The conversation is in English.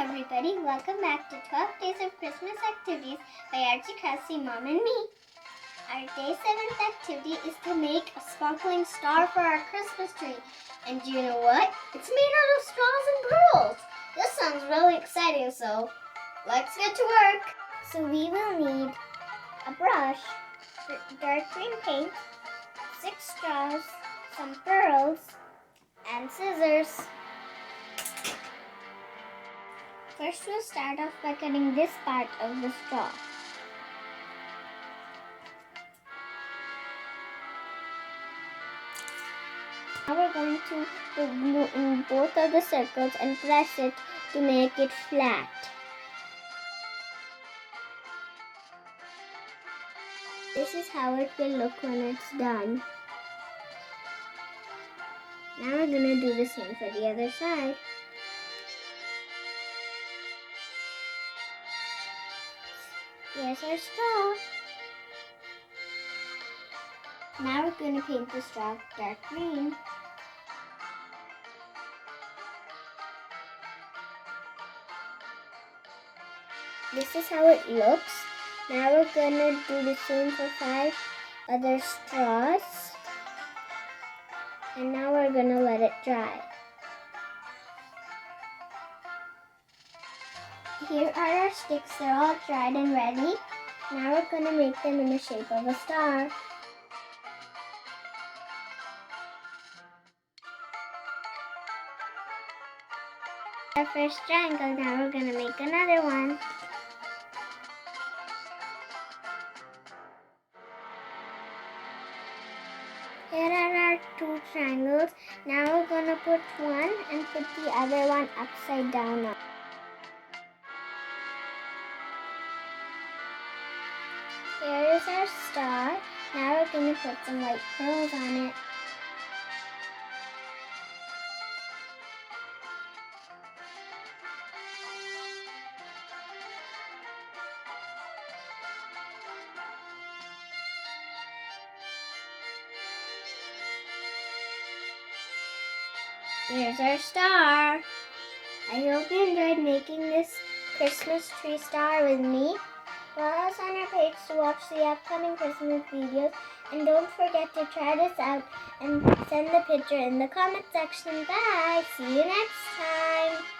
everybody, welcome back to 12 Days of Christmas Activities by Artsy, Craftsy, Mom and me. Our day 7th activity is to make a sparkling star for our Christmas tree. And do you know what? It's made out of straws and pearls. This sounds really exciting, so let's get to work. So we will need a brush, dark green paint, 6 straws, some pearls, and scissors. First, we'll start off by cutting this part of the straw. Now we're going to put glue in both of the circles and press it to make it flat. This is how it will look when it's done. Now we're going to do the same for the other side. Here's our straw. Now we're going to paint the straw dark green. This is how it looks. Now we're going to do the same for 5 other straws. And now we're going to let it dry. Here are our sticks. They're all dried and ready. Now we're going to make them in the shape of a star. Our first triangle. Now we're going to make another one. Here are our 2 triangles. Now we're going to put one and put the other one upside down. Here is our star. Now we're going to put some white pearls on it. Here's our star. I hope you enjoyed making this Christmas tree star with me. Follow us on our page to watch the upcoming Christmas videos. And don't forget to try this out and send the picture in the comment section. Bye! See you next time!